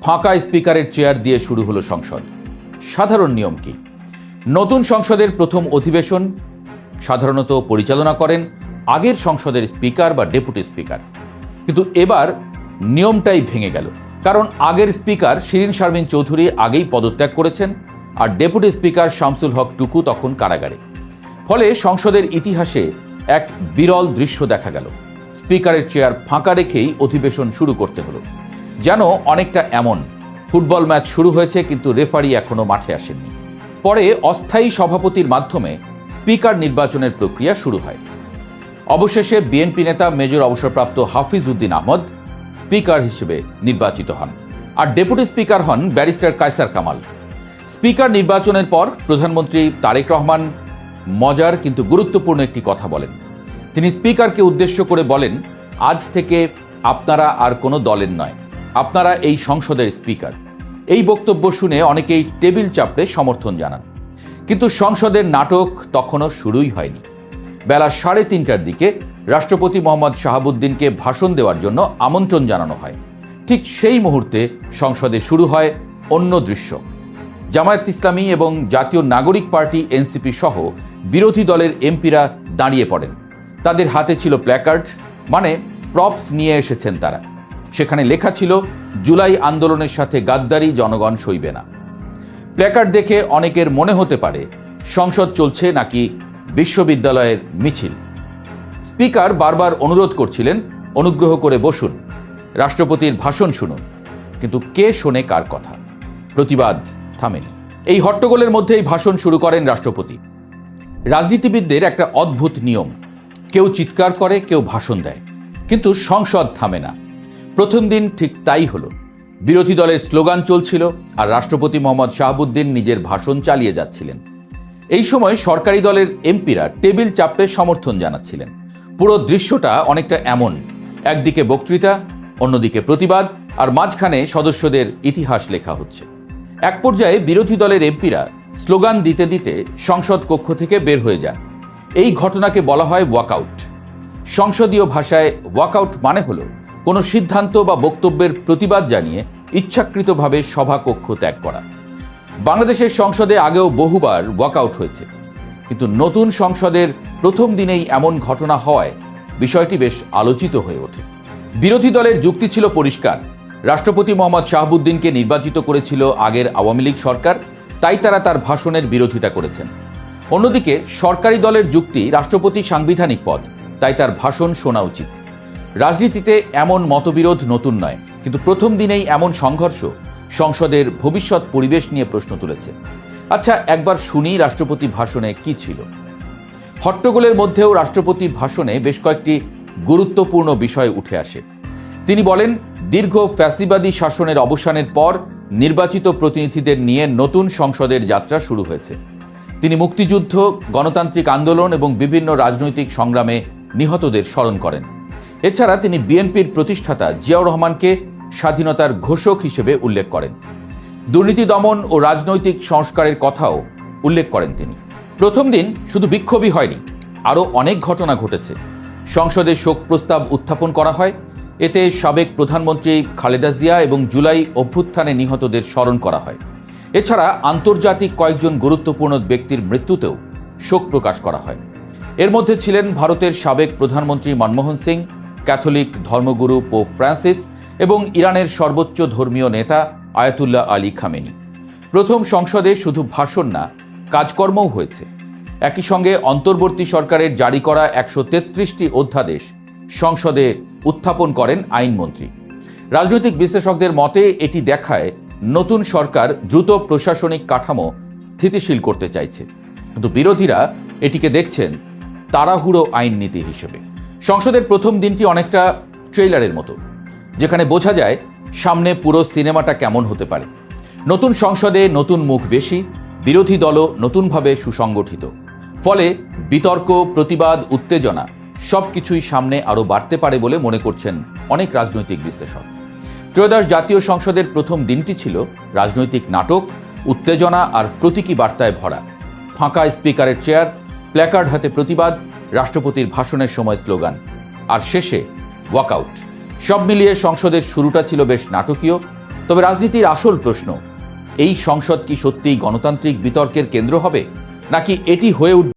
ফাঁকা স্পিকারের চেয়ার দিয়ে শুরু হলো সংসদ। সাধারণ নিয়ম কি? নতুন সংসদের প্রথম অধিবেশন সাধারণত পরিচালনা করেন আগের সংসদের স্পিকার বা ডেপুটি স্পিকার, কিন্তু এবার নিয়মটাই ভেঙে গেল। কারণ আগের স্পিকার শিরীন শারমিন চৌধুরী আগেই পদত্যাগ করেছেন, আর ডেপুটি স্পিকার শামসুল হক টুকু তখন কারাগারে। ফলে সংসদের ইতিহাসে এক বিরল দৃশ্য দেখা গেল। স্পিকারের চেয়ার ফাঁকা রেখেই অধিবেশন শুরু করতে হলো। যেন অনেকটা এমন, ফুটবল ম্যাচ শুরু হয়েছে কিন্তু রেফারি এখনো মাঠে আসেননি। পরে অস্থায়ী সভাপতির মাধ্যমে স্পিকার নির্বাচনের প্রক্রিয়া শুরু হয়। অবশেষে বিএনপি নেতা মেজর অবসরপ্রাপ্ত হাফিজ উদ্দিন আহমদ স্পিকার হিসেবে নির্বাচিত হন, আর ডেপুটি স্পিকার হন ব্যারিস্টার কায়সার কামাল। স্পিকার নির্বাচনের পর প্রধানমন্ত্রী তারেক রহমান মজার কিন্তু গুরুত্বপূর্ণ একটি কথা বলেন। তিনি স্পিকারকে উদ্দেশ্য করে বলেন, আজ থেকে আপনারা আর কোনো দলের নয়, আপনারা এই সংসদের স্পিকার। এই বক্তব্য শুনে অনেকেই টেবিল চাপড়ে সমর্থন জানান, কিন্তু সংসদের নাটক তখনও শুরুই হয়নি। বেলা 3:30টার দিকে রাষ্ট্রপতি মোহাম্মদ শাহাবুদ্দিনকে ভাষণ দেওয়ার জন্য আমন্ত্রণ জানানো হয়। ঠিক সেই মুহূর্তে সংসদে শুরু হয় অন্য দৃশ্য। জামায়াত ইসলামী এবং জাতীয় নাগরিক পার্টি এনসিপি সহ বিরোধী দলের এমপিরা দাঁড়িয়ে পড়েন। তাদের হাতে ছিল প্ল্যাকার্ড, মানে প্রপস নিয়ে এসেছেন তারা। সেখানে লেখা ছিল, জুলাই আন্দোলনের সাথে গাদ্দারি জনগণ সইবে না। প্ল্যাকার্ড দেখে অনেকের মনে হতে পারে সংসদ চলছে নাকি বিশ্ববিদ্যালয়ের মিছিল। স্পিকার বারবার অনুরোধ করছিলেন, অনুগ্রহ করে বসুন, রাষ্ট্রপতির ভাষণ শুনুন। কিন্তু কে শোনে কার কথা? প্রতিবাদ থামেনি। এই হট্টগোলের মধ্যেই ভাষণ শুরু করেন রাষ্ট্রপতি। রাজনীতিবিদদের একটা অদ্ভুত নিয়ম, কেউ চিৎকার করে, কেউ ভাষণ দেয়, কিন্তু সংসদ থামে না। প্রথম দিন ঠিক তাই হলো। বিরোধী দলের স্লোগান চলছিল, আর রাষ্ট্রপতি মোহাম্মদ শাহাবুদ্দিন নিজের ভাষণ চালিয়ে যাচ্ছিলেন। এই সময় সরকারি দলের এমপিরা টেবিল চাপড়ে সমর্থন জানাচ্ছিলেন। পুরো দৃশ্যটা অনেকটা এমন, একদিকে বক্তৃতা, অন্যদিকে প্রতিবাদ, আর মাঝখানে সদস্যদের ইতিহাস লেখা হচ্ছে। এক পর্যায়ে বিরোধী দলের এমপিরা স্লোগান দিতে দিতে সংসদ কক্ষ থেকে বের হয়ে যান। এই ঘটনাকে বলা হয় ওয়াকআউট। সংসদীয় ভাষায় ওয়াকআউট মানে হলো কোনো সিদ্ধান্ত বা বক্তব্যের প্রতিবাদ জানিয়ে ইচ্ছাকৃতভাবে সভাকক্ষ ত্যাগ করা। বাংলাদেশের সংসদে আগেও বহুবার ওয়াকআউট হয়েছে, কিন্তু নতুন সংসদের প্রথম দিনেই এমন ঘটনা হওয়ায় বিষয়টি বেশ আলোচিত হয়ে ওঠে। বিরোধী দলের যুক্তি ছিল পরিষ্কার, রাষ্ট্রপতি মোহাম্মদ শাহাবুদ্দিনকে নির্বাচিত করেছিল আগের আওয়ামী লীগ সরকার, তাই তারা তার ভাষণের বিরোধিতা করেছেন। অন্যদিকে সরকারি দলের যুক্তি, রাষ্ট্রপতি সাংবিধানিক পদ, তাই তার ভাষণ শোনা উচিত। রাজনীতিতে এমন মতবিরোধ নতুন নয়, কিন্তু প্রথম দিনেই এমন সংঘর্ষ সংসদের ভবিষ্যৎ পরিবেশ নিয়ে প্রশ্ন তুলেছে। আচ্ছা, একবার শুনি রাষ্ট্রপতি ভাষণে কি ছিল। হট্টগোলের মধ্যেও রাষ্ট্রপতি ভাষণে বেশ কয়েকটি গুরুত্বপূর্ণ বিষয় উঠে আসে। তিনি বলেন, দীর্ঘ ফ্যাসিবাদী শাসনের অবসানের পর নির্বাচিত প্রতিনিধিদের নিয়ে নতুন সংসদের যাত্রা শুরু হয়েছে। তিনি মুক্তিযুদ্ধ, গণতান্ত্রিক আন্দোলন এবং বিভিন্ন রাজনৈতিক সংগ্রামে নিহতদের স্মরণ করেন। এছাড়া তিনি বিএনপির প্রতিষ্ঠাতা জিয়াউর রহমানকে স্বাধীনতার ঘোষক হিসেবে উল্লেখ করেন। দুর্নীতি দমন ও রাজনৈতিক সংস্কারের কথাও উল্লেখ করেন তিনি। প্রথম দিন শুধু বিক্ষোভই হয়নি, আরও অনেক ঘটনা ঘটেছে। সংসদে শোক প্রস্তাব উত্থাপন করা হয়। এতে সাবেক প্রধানমন্ত্রী খালেদা জিয়া এবং জুলাই অভ্যুত্থানে নিহতদের স্মরণ করা হয়। এছাড়া আন্তর্জাতিক কয়েকজন গুরুত্বপূর্ণ ব্যক্তির মৃত্যুতেও শোক প্রকাশ করা হয়। এর মধ্যে ছিলেন ভারতের সাবেক প্রধানমন্ত্রী মনমোহন সিং, ক্যাথলিক ধর্মগুরু পোপ ফ্রান্সিস এবং ইরানের সর্বোচ্চ ধর্মীয় নেতা আয়াতুল্লাহ আলী খামেনি। প্রথম সংসদে শুধু ভাষণ না, কাজকর্মও হয়েছে। একই সঙ্গে অন্তর্বর্তী সরকারের জারি করা 133টি অধ্যাদেশ সংসদে উত্থাপন করেন আইনমন্ত্রী। রাজনৈতিক বিশ্লেষকদের মতে এটি দেখায় নতুন সরকার দ্রুত প্রশাসনিক কাঠামো স্থিতিশীল করতে চাইছে, কিন্তু বিরোধীরা এটিকে দেখছেন তাড়াহুড়ো আইন নীতি হিসেবে। সংসদের প্রথম দিনটি অনেকটা ট্রেইলারের মতো, যেখানে বোঝা যায় সামনে পুরো সিনেমাটা কেমন হতে পারে। নতুন সংসদে নতুন মুখ বেশি, বিরোধী দলও নতুনভাবে সুসংগঠিত। ফলে বিতর্ক, প্রতিবাদ, উত্তেজনা সবকিছুই সামনে আরও বাড়তে পারে বলে মনে করছেন অনেক রাজনৈতিক বিশ্লেষক। ত্রয়োদশ জাতীয় সংসদের প্রথম দিনটি ছিল রাজনৈতিক নাটক, উত্তেজনা আর প্রতীকী বার্তায় ভরা। ফাঁকা স্পিকারের চেয়ার, প্ল্যাকার্ড হাতে প্রতিবাদ, রাষ্ট্রপতির ভাষণের সময় স্লোগান, আর শেষে ওয়াকআউট। সব মিলিয়ে সংসদের শুরুটা ছিল বেশ নাটকীয়, তবে রাজনীতির আসল প্রশ্ন, এই সংসদ কি সত্যিই গণতান্ত্রিক বিতর্কের কেন্দ্র হবে, নাকি এটি হয়ে উঠবে